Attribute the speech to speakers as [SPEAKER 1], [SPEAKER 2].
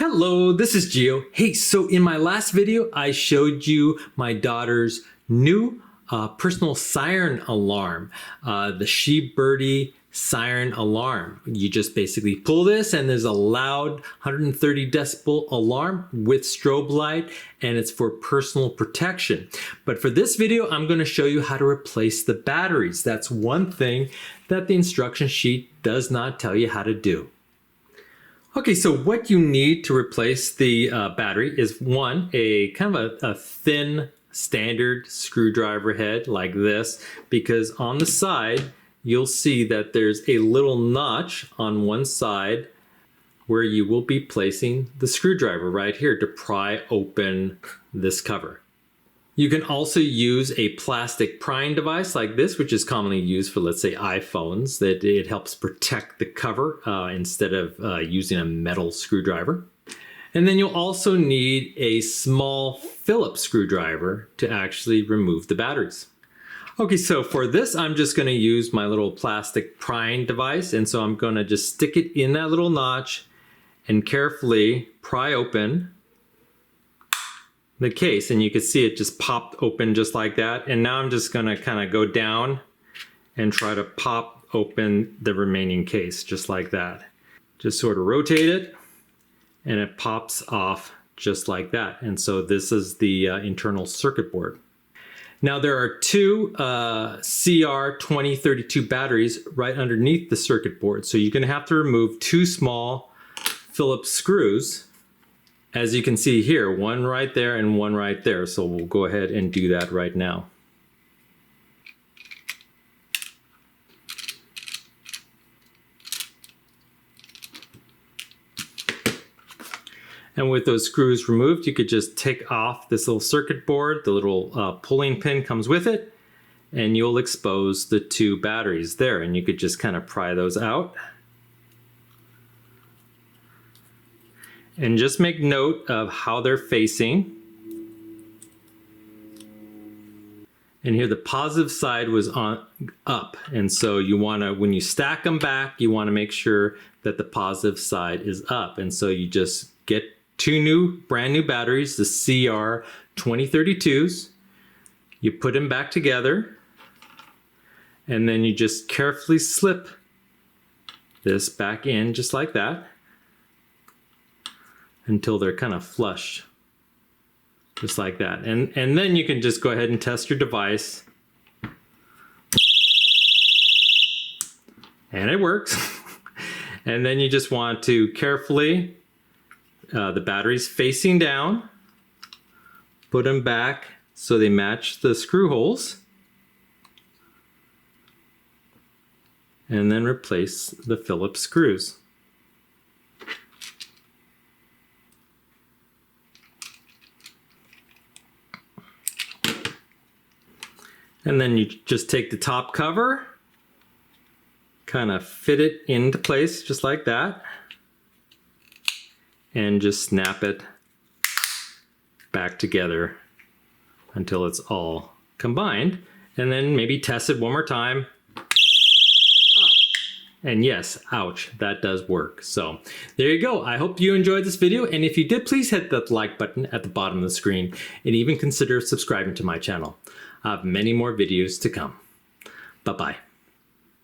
[SPEAKER 1] Hello, this is Gio. Hey, so in my last video, I showed you my daughter's new personal siren alarm, the Birdie siren alarm. You just basically pull this and there's a loud 130 decibel alarm with strobe light, and it's for personal protection. But for this video, I'm going to show you how to replace the batteries. That's one thing that the instruction sheet does not tell you how to do. Okay, so what you need to replace the battery is one, a kind of a thin standard screwdriver head like this, because on the side you'll see that there's a little notch on one side where you will be placing the screwdriver right here to pry open this cover. You can also use a plastic prying device like this, which is commonly used for, let's say, iPhones, that it helps protect the cover instead of using a metal screwdriver. And then you'll also need a small Phillips screwdriver to actually remove the batteries. Okay, so for this, I'm just going to use my little plastic prying device. And so I'm going to just stick it in that little notch and carefully pry open the case, and you can see it just popped open just like that. And now I'm just going to kind of go down and try to pop open the remaining case just like that. Just sort of rotate it and it pops off just like that. And so this is the internal circuit board. Now there are two CR2032 batteries right underneath the circuit board. So you're going to have to remove two small Phillips screws. As you can see here, one right there and one right there. So we'll go ahead and do that right now. And with those screws removed, you could just take off this little circuit board. The little pulling pin comes with it, and you'll expose the two batteries there. And you could just kind of pry those out. And just make note of how they're facing. And here the positive side was up. And so you want to, when you stack them back, you want to make sure that the positive side is up. And so you just get two brand new batteries, the CR2032s. You put them back together. And then you just carefully slip this back in just like that, until they're kind of flush, just like that. And then you can just go ahead and test your device. And it works. And then you just want to carefully, the batteries facing down, put them back so they match the screw holes. And then replace the Phillips screws. And then you just take the top cover, kind of fit it into place just like that, and just snap it back together until it's all combined. And then maybe test it one more time. And yes, ouch, that does work. So there you go. I hope you enjoyed this video. And if you did, please hit that like button at the bottom of the screen and even consider subscribing to my channel. I have many more videos to come. Bye-bye.